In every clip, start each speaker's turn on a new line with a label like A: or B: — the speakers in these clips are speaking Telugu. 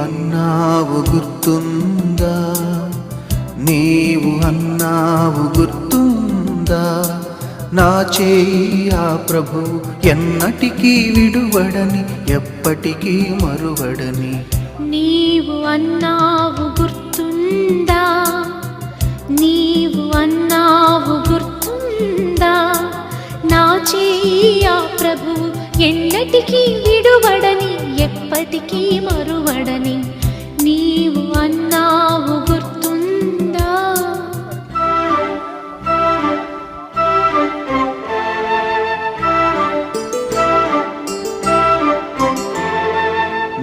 A: అన్నావు గుర్తుందా, నీవు అన్నావు గుర్తుందా, నా చేయి ఆ ప్రభు ఎన్నటికీ విడువడని, ఎప్పటికీ మరువడని.
B: నీవు అన్నావు గుర్తుందా, నీవు అన్నావు గుర్తుందా, నా చేయి ఆ ప్రభు ఎన్నటికీ విడువడని, ఎప్పటికీ మరువడని. నీవు అన్నావు గుర్తుందా.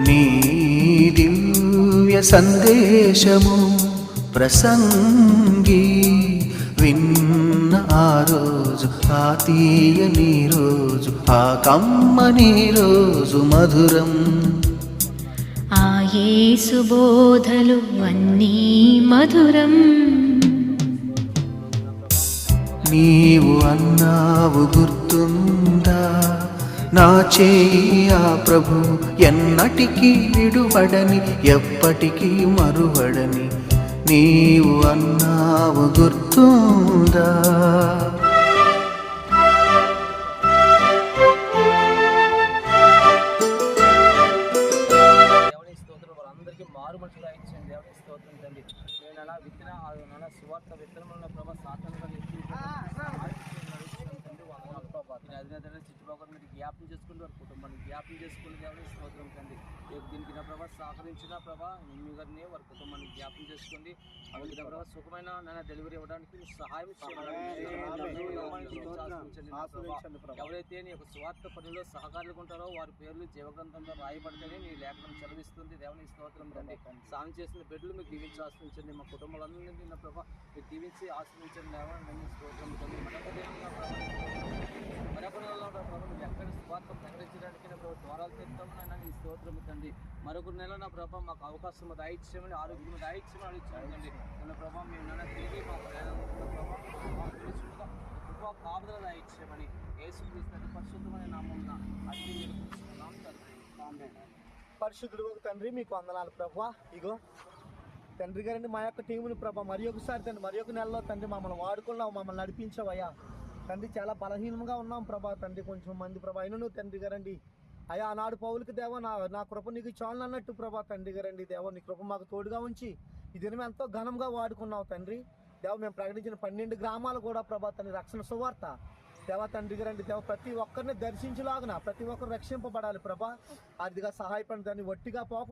A: నీ దివ్య సందేశము ప్రసంగి విన్న ఆ రోజు, ఆ తీయని రోజు, ఆ కమ్మని రోజు మధురం.
B: ఆ యేసు బోధలు అన్నీ మధురం.
A: నీవు అన్నావు గుర్తుందా, నా చేయి ఆ ప్రభు ఎన్నటికీ విడువడని, ఎప్పటికీ మరువడని. నీవు అన్నావు గుర్తుందా.
C: అందరికీ మారు మనసులు ఇచ్చాను దేవుని స్తోత్రం తండ్రి. నేను అలా విత్తన సువార్త విత్తనముల ప్రభా సాధనగా అధినేతనే చుట్టుపక్కల మీరు జ్ఞాపం చేసుకుంటూ వారి కుటుంబాన్ని జ్ఞాపం చేసుకుని దేవుని స్తోత్రం తండ్రి. దీనికి నా ప్రభా సహకరించిన ప్రభా మీ గారిని వారి కుటుంబాన్ని జ్ఞాపం చేసుకోండి. వాళ్ళకి నా ప్రభా సుఖమైన నాన్న డెలివరీ ఇవ్వడానికి సహాయం చేయండి. ఎవరైతే నీ యొక్క స్వార్థ పనిలో సహకారులు ఉంటారో వారి పేర్లు జీవగ్రంథంలో రాయబడితేనే నీ లేఖనం చదివిస్తుంది దేవుని స్తోత్రం తండ్రి. సాయం చేసిన బిడ్డలు మీకు దీవించి ఆశ్రయించండి. మా కుటుంబాలందరినీ నా ప్రభా మీరు దీవించి ఆశ్రయించండి దేవుని స్తోత్రం తండ్రి. మీరు ఎక్కడ స్వార్థ ప్రకటించడానికి నా ప్రభావ ద్వారాలు తెస్తామని నీ స్తోత్రం తండ్రి. మరొక నెల నా ప్రభావ మాకు అవకాశం దాయిచ్చేయమని, ఆరోగ్యం దాయిచ్చేయమని అడిగించండి. నా ప్రభావ మేము నాన్న తిరిగి మా ప్రభావ కాపుదల దాయిచ్చేయమని యేసుక్రీస్తు పరిశుద్ధమైన నామమున అన్ని వేడుకుంటున్నాం తండ్రి. ఆమేన్.
D: పరిశుద్ధుడు తండ్రి మీకు వందనాలు ప్రభా. ఇగో తండ్రి గారండి మా యొక్క టీముని ప్రభా మరి ఒకసారి తండ్రి మరి ఒక నెలలో తండ్రి మమ్మల్ని వాడుకున్నావు, మమ్మల్ని నడిపించవయ్యా తండ్రి. చాలా బలహీనంగా ఉన్నాం ప్రభా తండ్రి, కొంచెం మంది ప్రభా అయినా నువ్వు తండ్రి గారండి అయ్యా ఆనాడు పౌలకి దేవ నా కృప నీకు చాలు అన్నట్టు ప్రభా తండ్రి గారండి దేవ నీ కృప మాకు తోడుగా ఉంచి ఈ దినం ఎంతో ఘనంగా వాడుకున్నావు తండ్రి దేవ. మేము ప్రకటించిన 12 గ్రామాలు కూడా ప్రభా తండ్రి రక్షణ సువార్త దేవ తండ్రి గారండి దేవ ప్రతి ఒక్కరిని దర్శించులాగున ప్రతి ఒక్కరు రక్షింపబడాలి ప్రభా. అదిగా సహాయపడి దాన్ని ఒట్టిగా పోక